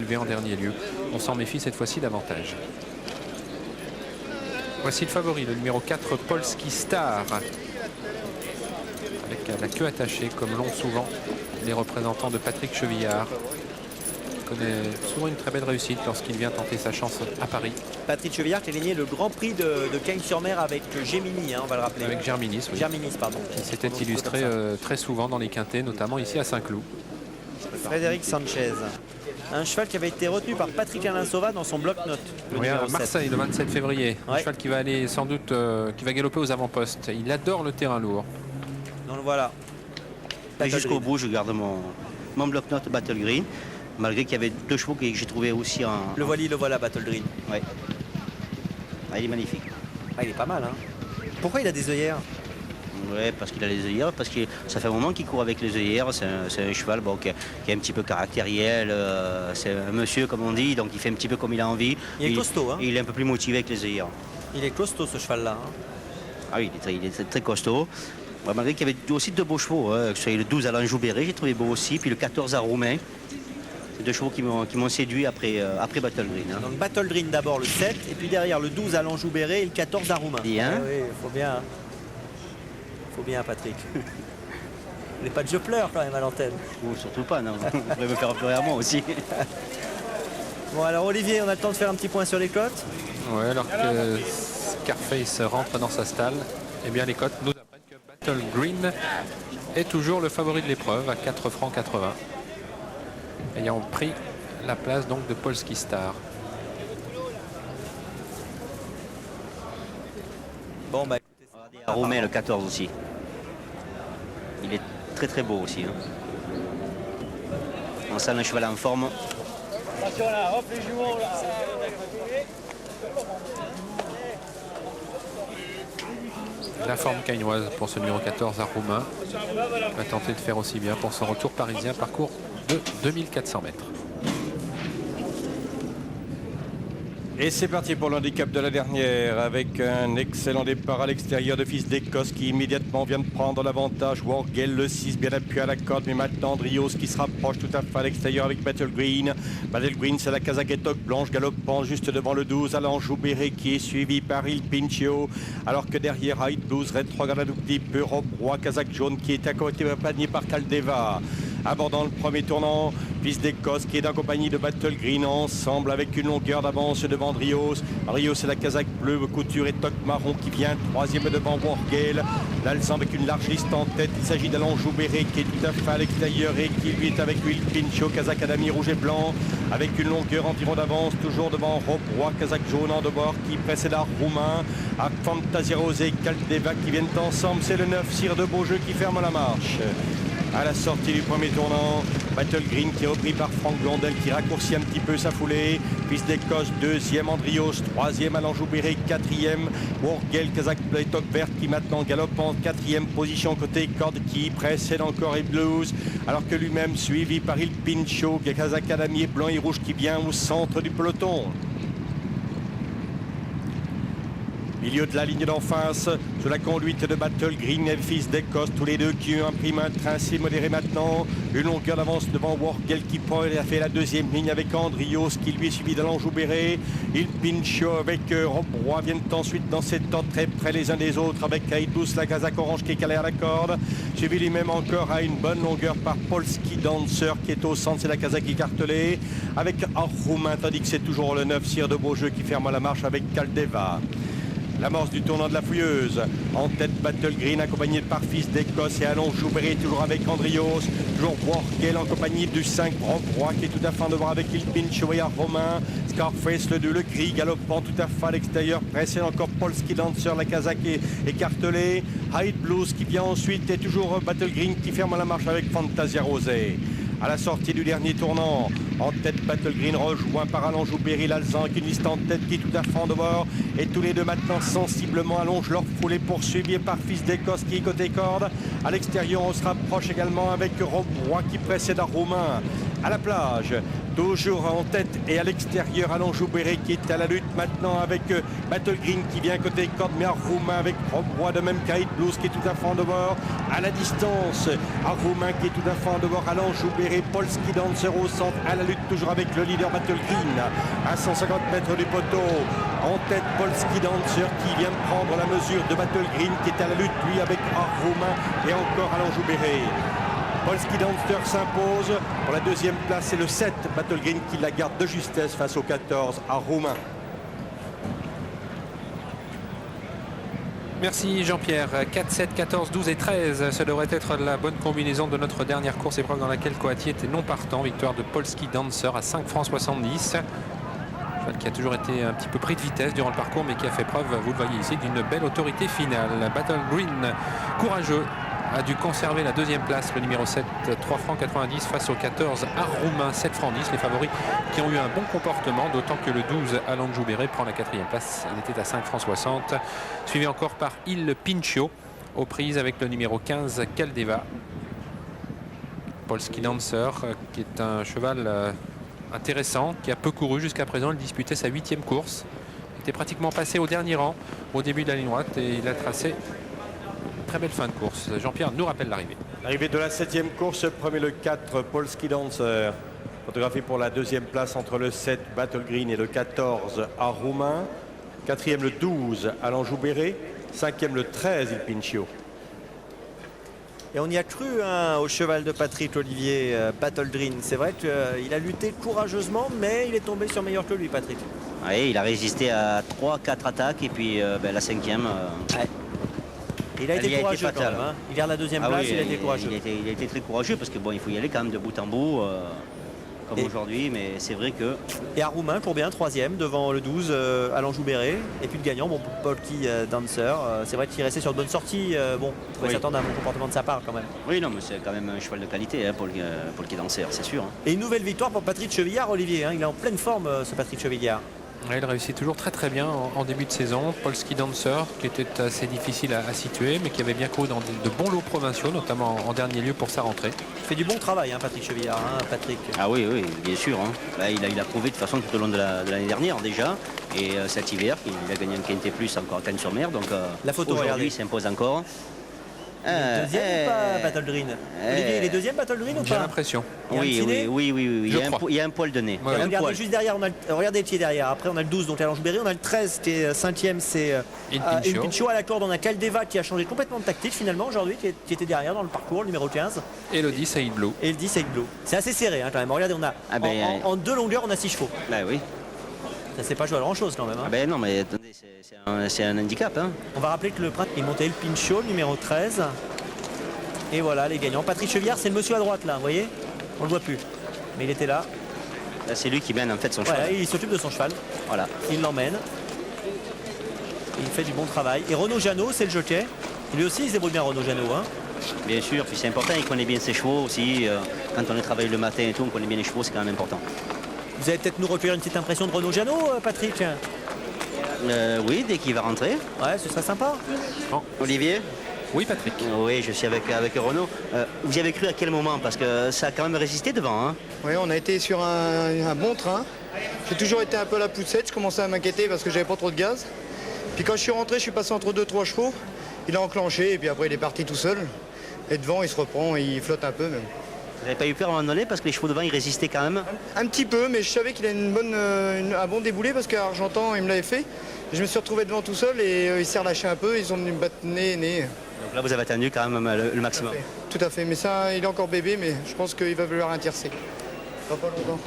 élevé en dernier lieu. On s'en méfie cette fois-ci davantage. Voici le favori, le numéro 4, Polski Star. Avec la queue attachée, comme l'ont souvent les représentants de Patrick Chevillard. Il connaît souvent une très belle réussite lorsqu'il vient tenter sa chance à Paris. Patrick Chevillard qui a gagné le Grand Prix de Cagnes-sur-Mer avec Gemini, on va le rappeler. Avec Germinis, oui. Germinis, pardon. Qui s'était illustré très souvent dans les quintés, notamment ici à Saint-Cloud. Frédéric Sanchez. Un cheval qui avait été retenu par Patrick Alain Sauva dans son bloc-notes. Oui, à Marseille, le 27 février. Ouais. Un cheval qui va aller sans doute, qui va galoper aux avant-postes. Il adore le terrain lourd. Donc voilà. Et jusqu'au bout, je garde mon bloc-notes Battle Green, malgré qu'il y avait deux chevaux que j'ai trouvé aussi en... Le voilà, Battle Green. Ouais. Ah, il est magnifique. Ah, il est pas mal, hein. Pourquoi il a des œillères? Ouais, parce qu'il a les œillères, parce que ça fait un moment qu'il court avec les œillères. C'est un cheval bon, qui est un petit peu caractériel. C'est un monsieur, comme on dit, donc il fait un petit peu comme il a envie. Il est costaud, hein. Il est un peu plus motivé avec les œillères. Il est costaud, ce cheval-là. Hein. Ah oui, il est très costaud. Bon, malgré qu'il y avait aussi deux beaux chevaux. Hein, que ce soit le 12 à l'Anjou-Béré, j'ai trouvé beau aussi. Puis le 14 à Roumain. C'est deux chevaux qui m'ont séduit après Battle Green. Hein. Donc Battle Green d'abord le 7, et puis derrière le 12 à l'Anjou-Béré et le 14 à Roumain. Bien. Ah, oui, faut bien. Faut bien, Patrick. Il n'est pas de je pleure quand même à l'antenne. Oh, surtout pas, non. Vous pourrez me faire pleurer à moi aussi. Bon, alors Olivier, on a le temps de faire un petit point sur les cotes. Oui, alors que Scarface rentre dans sa stalle, eh bien les cotes nous apprennent que Battle Green est toujours le favori de l'épreuve à 4 francs 80. Ayant pris la place donc de Polski Star. Bon, bah écoutez, Romain, le 14 aussi. Il est très très beau aussi. Hein. On sent un cheval en forme. Attention là, hop les jumeaux là. La forme cagnoise pour ce numéro 14 à Roumain. Il va tenter de faire aussi bien pour son retour parisien, parcours de 2400 mètres. Et c'est parti pour l'handicap de la dernière avec un excellent départ à l'extérieur de Fils d'Écosse qui immédiatement vient de prendre l'avantage. Wargel le 6 bien appuyé à la corde, mais maintenant Drios qui se rapproche tout à fait à l'extérieur avec Battle Green. Battle Green, c'est la Kazaketok blanche galopant juste devant le 12 à l'Anjou-Béré qui est suivi par Il Pincio, alors que derrière High Blues rétrograde un tout petit peu. Rob Roy, Kazakh jaune qui est accompagné par Caldeva. Abordant le premier tournant, Fils d'Écosse qui est en compagnie de Battle Green ensemble avec une longueur d'avance devant Drios. Drios c'est la Kazakh bleue, Couture et Toc Marron qui vient troisième devant Wargel. L'Alzan avec une large liste en tête. Il s'agit d'Anjou-Béré qui est tout à fait à l'extérieur et qui lui est avec lui le Pincho, Kazakh Adami rouge et blanc avec une longueur environ d'avance toujours devant Rob Roy, Kazakh jaune en dehors qui précède à Roumain, à Fantasia Rosé et Caldeva qui viennent ensemble. C'est le 9 Cire de Beaujeu qui ferme la marche. À la sortie du premier tournant, Battle Green qui est repris par Franck Blondel qui raccourcit un petit peu sa foulée. Fils d'Écosse, deuxième Andrios, troisième à l'Anjou-Béré, quatrième Wargel, Kazakh Playtok verte qui maintenant galope en quatrième position côté corde qui précède encore et Blues, alors que lui-même suivi par Il Pincho, Kazakh Adamier blanc et rouge qui vient au centre du peloton. Milieu de la ligne d'en face, sous la conduite de Battle Green et Fils d'Écosse, tous les deux qui impriment un train assez modéré maintenant. Une longueur d'avance devant Wargel qui prend et a fait la deuxième ligne avec Andrios qui lui est suivi de l'Anjou-Béré. Il Pincho avec Rob Roy viennent ensuite dans cet ordre très près les uns des autres avec Haïdous, la Kazakh orange qui est calé à la corde. Suivi lui-même encore à une bonne longueur par Polski Dancer qui est au centre, c'est la Kazakh écartelée. Avec Roumain, tandis que c'est toujours le 9 Cire de Beaujeu qui ferme la marche avec Caldeva. L'amorce du tournant de la Fouilleuse. En tête, Battle Green accompagné par Fils d'Écosse et Anjou-Béré toujours avec Andrios. Toujours Wargel en compagnie du 5 Rob Roy qui est tout à fait en devant avec Il Pincho et Romain. Scarface le 2, le gris galopant tout à fait à l'extérieur. Pressé encore Polski Dancer, la Kazakh écartelée. High Blues qui vient ensuite et toujours Battle Green qui ferme la marche avec Fantasia Rosé. À la sortie du dernier tournant, en tête Battle Green rejoint par l'Anjou-Béré, l'Alzan avec une liste en tête qui est tout à fait en dehors. Et tous les deux maintenant sensiblement allongent leur foulée poursuivis par Fils d'Écosse qui est côté corde. À l'extérieur, on se rapproche également avec Rob Roy qui précède à Roumain. à la plage. Toujours en tête et à l'extérieur, Allonge-Joubert qui est à la lutte maintenant avec Battle Green qui vient côté corde, mais Roumain avec Roy de même Kate Blues qui est tout à fait en dehors. À la distance, Roumain qui est tout à fait en dehors. Allonge-Joubert, Polski Dancer au centre, à la lutte toujours avec le leader Battle Green. À 150 mètres du poteau. En tête, Polski Dancer qui vient de prendre la mesure de Battle Green qui est à la lutte, lui, avec Roumain et encore Allonge-Joubert. Polski Dancer s'impose pour la deuxième place. C'est le 7, Battle Green, qui la garde de justesse face au 14, Roumain. Merci Jean-Pierre. 4, 7, 14, 12 et 13. Ce devrait être la bonne combinaison de notre dernière course épreuve dans laquelle Coati était non partant. Victoire de Polski Dancer à 5 francs 70. Cheval qui a toujours été un petit peu pris de vitesse durant le parcours, mais qui a fait preuve, vous le voyez ici, d'une belle autorité finale. Battle Green, courageux, a dû conserver la deuxième place, le numéro 7, 3 francs 90 face au 14, Roumain, 7 francs 10. Les favoris qui ont eu un bon comportement, d'autant que le 12, Allonge-Joubert, prend la quatrième place. Il était à 5 francs 60. Suivi encore par Il Pincho, aux prises avec le numéro 15, Caldeva. Polski Dancer, qui est un cheval intéressant, qui a peu couru jusqu'à présent. Il disputait sa 8e course. Il était pratiquement passé au dernier rang au début de la ligne droite et il a tracé une très belle fin de course. Jean-Pierre nous rappelle l'arrivée. L'arrivée de la 7e course, premier le 4, Polski Dancer. Photographie pour la deuxième place entre le 7, Battle Green, et le 14, Roumain. 4e le 12, Allonge-Joubert. 5e le 13, Il Pincho. Et on y a cru hein, au cheval de Patrick Olivier, Battle Green. C'est vrai qu'il a lutté courageusement, mais il est tombé sur meilleur que lui, Patrick. Oui, il a résisté à 3-4 attaques et puis la 5e. Ouais. Il a été courageux quand même. Hein. Il garde la deuxième place, il a été courageux. Il a été très courageux parce que bon, il faut y aller quand même de bout en bout, comme aujourd'hui, mais c'est vrai que... Et Roumain court bien, 3e, devant le 12, Allonge-Joubert. Et puis le gagnant, bon, Polski Dancer. C'est vrai qu'il restait sur de bonnes sorties. Bon, on pouvait s'attendre à un bon comportement de sa part quand même. Oui, non, mais c'est quand même un cheval de qualité, hein, Polski Dancer, c'est sûr. Hein. Et une nouvelle victoire pour Patrick Chevillard, Olivier. Hein. Il est en pleine forme, ce Patrick Chevillard. Il réussit toujours très bien en début de saison. Polski Dancer, qui était assez difficile à situer, mais qui avait bien couru dans de bons lots provinciaux, notamment en dernier lieu pour sa rentrée. Il fait du bon travail, hein, Patrick Chevillard. Hein, Patrick. Ah oui, bien sûr. Hein. Là, il a prouvé de toute façon tout au long de l'année dernière déjà. Et cet hiver, il a gagné un Quintet Plus encore à Cannes-sur-Mer. Donc la photo, aujourd'hui, il s'impose encore. Deuxième ou pas Battle Green Olivier, il est deuxième Battle Green ou pas? J'ai l'impression. Oui. Il y a un poil de nez. Ouais. Regardez juste derrière, regardez le pied derrière. Après on a le 12, donc Allonge-Joubert. On a le 13, qui est 5e, c'est Il Pincho. À la corde, on a Caldeva qui a changé complètement de tactique finalement aujourd'hui, qui était derrière dans le parcours, le numéro 15. Et le 10, Aid Blue. Et le 10, c'est Blue. C'est assez serré hein, quand même. Regardez, on a en 2 longueurs, on a 6 chevaux. Bah oui. Ça s'est pas joué à grand chose quand même. Hein. Ah ben non, mais attendez, c'est un handicap. Hein. On va rappeler que le prince est monté le Pincho, numéro 13. Et voilà les gagnants. Patrick Chevillard, c'est le monsieur à droite là, vous voyez? On le voit plus. Mais il était là. Là, c'est lui qui mène en fait son cheval. Voilà, il s'occupe de son cheval. Voilà. Il l'emmène. Il fait du bon travail. Et Renaud Jeannot, c'est le jockey. Lui aussi, il se débrouille bien, Renaud Jeannot. Hein. Bien sûr, puis c'est important, il connaît bien ses chevaux aussi. Quand on est travaillé le matin et tout, on connaît bien les chevaux, c'est quand même important. Vous allez peut-être nous recueillir une petite impression de Renaud Jeannot, Patrick? Oui, dès qu'il va rentrer. Ouais, ce serait sympa. Bon. Olivier? Oui, Patrick. Oui, je suis avec Renaud. Vous y avez cru à quel moment? Parce que ça a quand même résisté devant. Hein. Oui, on a été sur un bon train. J'ai toujours été un peu à la poussette. Je commençais à m'inquiéter parce que j'avais pas trop de gaz. Puis quand je suis rentré, je suis passé entre 2-3 chevaux. Il a enclenché et puis après il est parti tout seul. Et devant, il se reprend, il flotte un peu même. Vous n'avez pas eu peur à un moment donné parce que les chevaux devant, ils résistaient quand même? Un petit peu, mais je savais qu'il a un bon déboulé parce qu'à Argentan, il me l'avait fait. Je me suis retrouvé devant tout seul et il s'est relâché un peu. Ils ont venu me battre nez. Donc là, vous avez attendu quand même le maximum. Tout à fait. Mais ça, il est encore bébé, mais je pense qu'il va vouloir un tiercé. Pas longtemps.